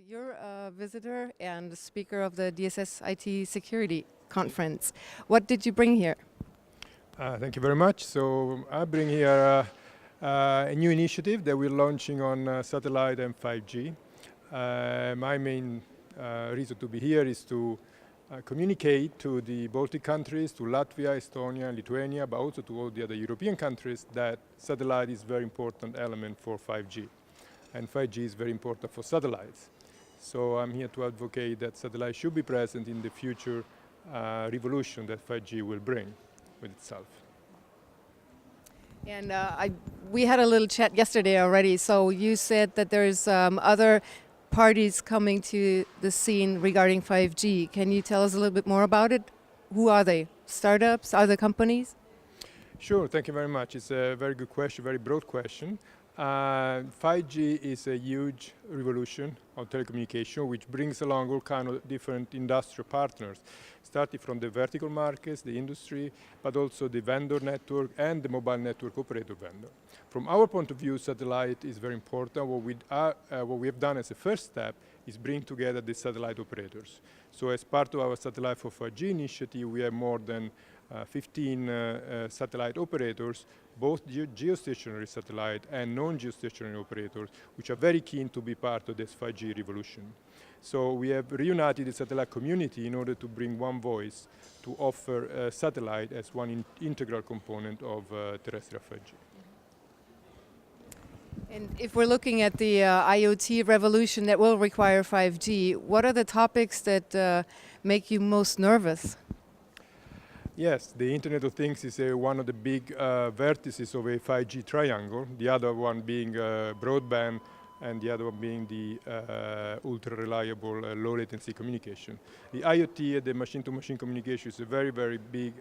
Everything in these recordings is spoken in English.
You're a visitor and speaker of the DSS IT Security Conference. What did you bring here? Thank you very much. So I bring here a new initiative that we're launching on satellite and 5G. My main reason to be here is to communicate to the Baltic countries, to Latvia, Estonia, Lithuania, but also to all the other European countries that satellite is a very important element for 5G. And 5G is very important for satellites. So I'm here to advocate that satellite should be present in the future revolution that 5G will bring with itself. And we had a little chat yesterday already, so you said that there's other parties coming to the scene regarding 5G. Can you tell us a little bit more about it? Who are they? Startups? Other companies? Sure, thank you very much. It's a very good question, very broad question. 5G is a huge revolution of telecommunication, which brings along all kinds of different industrial partners, starting from the vertical markets, the industry, but also the vendor network and the mobile network operator vendor. From our point of view, satellite is very important. What we have done as a first step is bring together the satellite operators. So as part of our Satellite for 5G initiative, we have more than 15 satellite operators, both geostationary satellite and non-geostationary operators, which are very keen to be part of this 5G revolution. So we have reunited the satellite community in order to bring one voice to offer satellite as one integral component of terrestrial 5G. And if we're looking at the IoT revolution that will require 5G, what are the topics that make you most nervous? Yes, the Internet of Things is one of the big vertices of a 5G triangle, the other one being broadband and the other one being the ultra-reliable low-latency communication. The IoT, the machine-to-machine communication, is a very, very big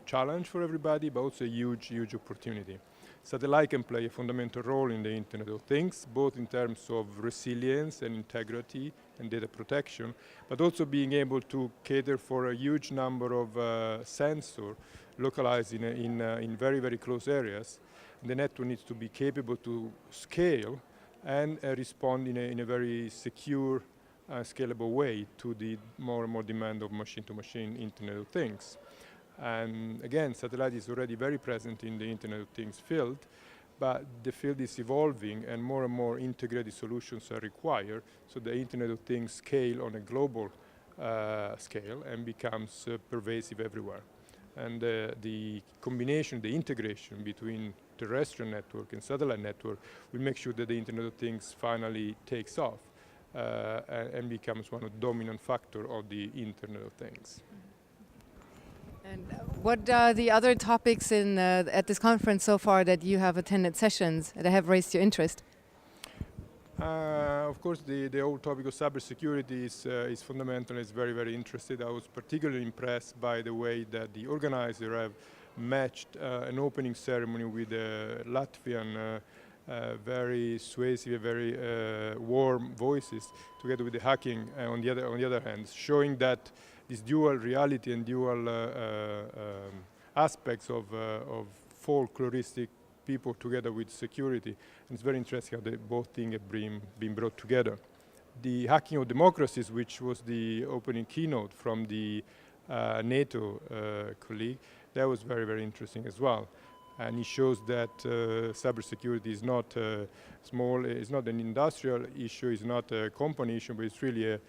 challenge for everybody, but also a huge, huge opportunity. Satellite can play a fundamental role in the Internet of Things, both in terms of resilience and integrity and data protection, but also being able to cater for a huge number of sensors localized in very, very close areas. The network needs to be capable to scale and respond in a very secure, scalable way to the more and more demand of machine-to-machine Internet of Things. And again, satellite is already very present in the Internet of Things field, but the field is evolving and more integrated solutions are required, so the Internet of Things scale on a global scale and becomes pervasive everywhere. And the combination, the integration between terrestrial network and satellite network will make sure that the Internet of Things finally takes off and becomes one of the dominant factors of the Internet of Things. And what are the other topics at this conference so far that you have attended sessions that have raised your interest? Of course, the whole topic of cybersecurity is fundamental. It's very, very interesting. I was particularly impressed by the way that the organizer have matched an opening ceremony with Latvian very suasive, very warm voices, together with the hacking on the other hand, showing that this dual reality and dual aspects of folkloristic people together with security. And it's very interesting how both things have been brought together. The hacking of democracies, which was the opening keynote from the NATO colleague, that was very, very interesting as well. And it shows that cybersecurity is not small, it's not an industrial issue, it's not a company issue, but it's really a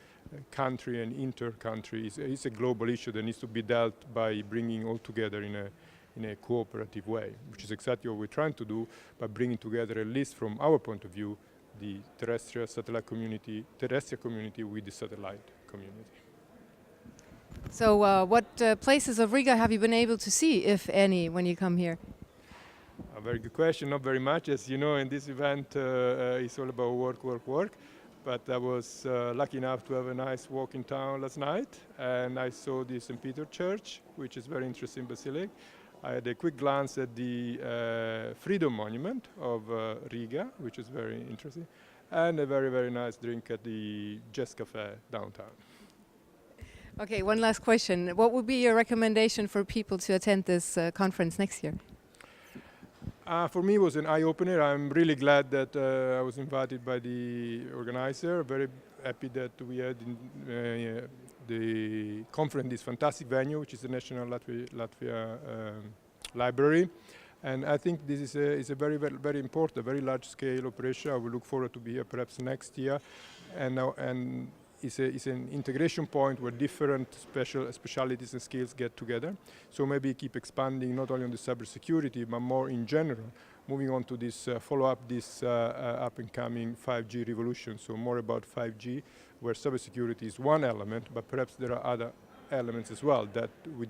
country and inter-country. It's a global issue that needs to be dealt by bringing all together in a cooperative way, which is exactly what we're trying to do by bringing together, at least from our point of view, the terrestrial community with the satellite community. So what places of Riga have you been able to see, if any, when you come here? A very good question, not very much. As you know, in this event, it's all about work. But I was lucky enough to have a nice walk in town last night, and I saw the St. Peter Church, which is very interesting basilica. I had a quick glance at the Freedom Monument of Riga, which is very interesting, and a very, very nice drink at the Jazz Cafe downtown. Okay, one last question. What would be your recommendation for people to attend this conference next year? For me, it was an eye-opener. I'm really glad that I was invited by the organizer. Very happy that we had the conference, this fantastic venue, which is the National Latvia Library. And I think this is a very, very, very important, very large-scale operation. I will look forward to be here perhaps next year. And it's an integration point where different specialities and skills get together. So maybe keep expanding not only on the cybersecurity, but more in general, moving on to this follow-up this up-and-coming 5G revolution. So more about 5G, where cybersecurity is one element, but perhaps there are other elements as well that we